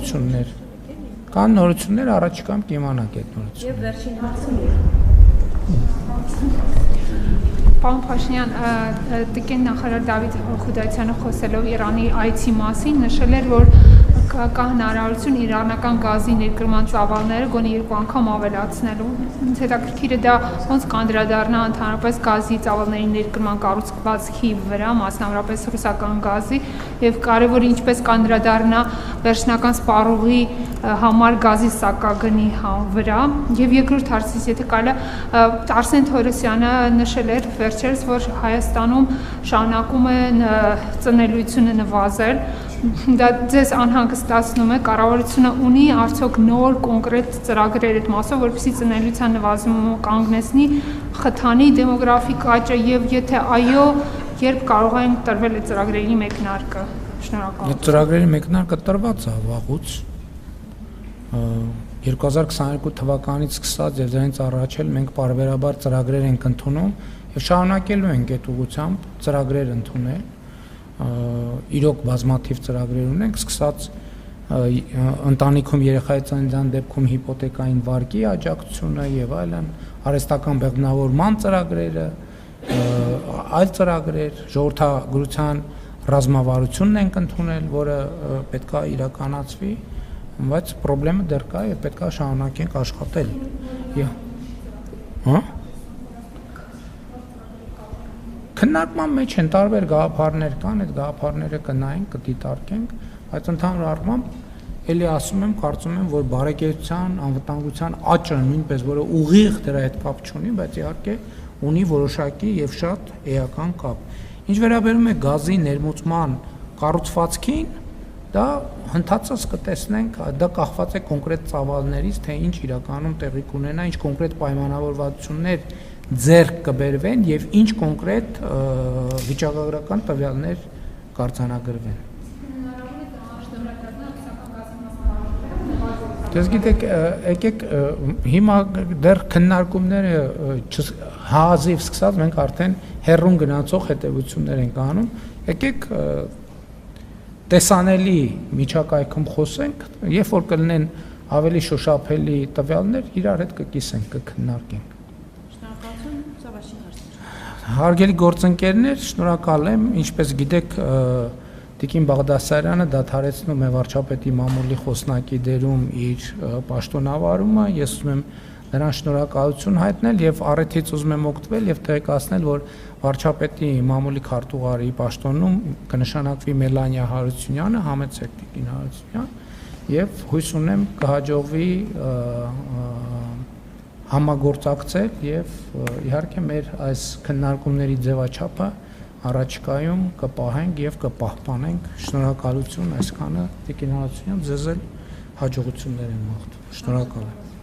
նորություններ։ Կան նորություններ, առաջիկայում կիմանաք այդ նորությունները։ Եվ վերջին հարցը։ Պարոն Փաշինյան, տիկին նախարար Դավիթ Խուդայցյանը խոսելով Իրանի այցի մասին նշել էր, որ կա հնարավորություն իրանական գազի ներկրման ծավալները գոնե 2 անգամ ավելացնելու։ Ինձ հետաքրքիր է դա ոնց կանդրադառնա ընդհանրապես գազի ծավալների ներկրման կառուցվածքի վրա, մասնավորապես ռուսական գազի, եւ կարևոր ինչպես կանդրադառնա վերջնական սպառողի համար գազի սակագնի վրա։ Եվ երկրորդ հարցից, եթե կարելի է, Արսեն Թորոսյանը նշել էր վերջերս, որ Հայաստանում շարունակում է ծնելիությունը նվազել։ Դա ձեզ անհանգստացնում է, կառավարությունը ունի արդյոք նոր կոնկրետ ծրագրեր այդ մասով, որպեսզի ծնելիության նվազումը կանգնեցնի, խթանի դեմոգրաֆիկ աճը, եւ եթե այո, երբ կարող են տրվել այդ ծրագրերի մեկնարկը։ Շնորհակալություն։ Այդ ծրագրերի մեկնարկը տրված է վաղուց 2022 թվականից սկսած եւ դրանից առաջ էլ մենք բարբերաբար ծրագրեր ենք ընդունում եւ շարունակելու ենք այդ ուղղությամբ ծրագրեր ընդունել։ Իրոք բազմաթիվ ծրագրեր ունենք, սկսած ընտանիքում երեխայի ծննդյան դեպքում հիպոթեկային վարկի աջակցությունը եւ այլն, արհեստական բեղմնավորման ծրագրերը, այլ ծրագրեր, ժողովրդագրության ռազմավարությունն ենք ընդունել, որը պետքա իրականացվի, բայց խնդրեմը դեռ կա եւ պետքա շարունակենք աշխատել։ Քննարկման մեջ են տարբեր գաղափարներ կան, այդ գաղափարները կնայենք, կդիտարկենք, բայց ընդհանուր առմամբ էլի ասում եմ, կարծում եմ, որ բարեկեցության, անվտանգության աճը նույնպես, որը ուղիղ դրա հետ կապ չունի, բայց իհարկե ունի որոշակի եւ շատ էական կապ։ Ինչ վերաբերում է գազի ներմուծման կառուցվածքին, դա հնդածած կտեսնենք, դա կախված է կոնկրետ ծավալներից, թե ինչ իրականում տեղի կունենա, ինչ կոնկրետ պայմանավորվածություններ ձեռք կբերվեն եւ ինչ կոնկրետ վիճակագրական տվյալներ կարձանագրվեն։ Դες գիտեք, եկեք հիմա դեռ քննարկումները հազիվ սկսած մենք արդեն հերրուն գնացող հետևություններ ենք անում։ Եկեք տեսանելի միջակայքում խոսենք, երբ որ կլինեն ավելի շոշափելի տվյալներ, իրար հետ կկիսենք, կքննարկենք։ Հարգելի գործընկերներ, շնորհակալ եմ, ինչպես գիտեք, Տիկին Բաղդասարյանը դադարեցնում է վարչապետի մամուլի խոսնակի դերում իր պաշտոնավարումը, ես ուզում եմ նրան շնորհակալություն հայտնել եւ առիթից ուզում եմ օգտվել եւ տեղեկացնել, որ վարչապետի մամուլի քարտուղարի պաշտոնում կնշանակվի Մելանիա Հարությունյանը, համեցեք Տիկին Հարությունյան, եւ հույս ունեմ կհաջողվի համագործակցել եւ իհարկե մեր այս քննարկումների ձևաչափը առաջիկայում կպահենք եւ կպահպանենք։ Շնորհակալություն այսքանը Տիկին Հարությունյան, ձեզ էլ հաջողություններ եմ մաղթում։ Շնորհակալ եմ։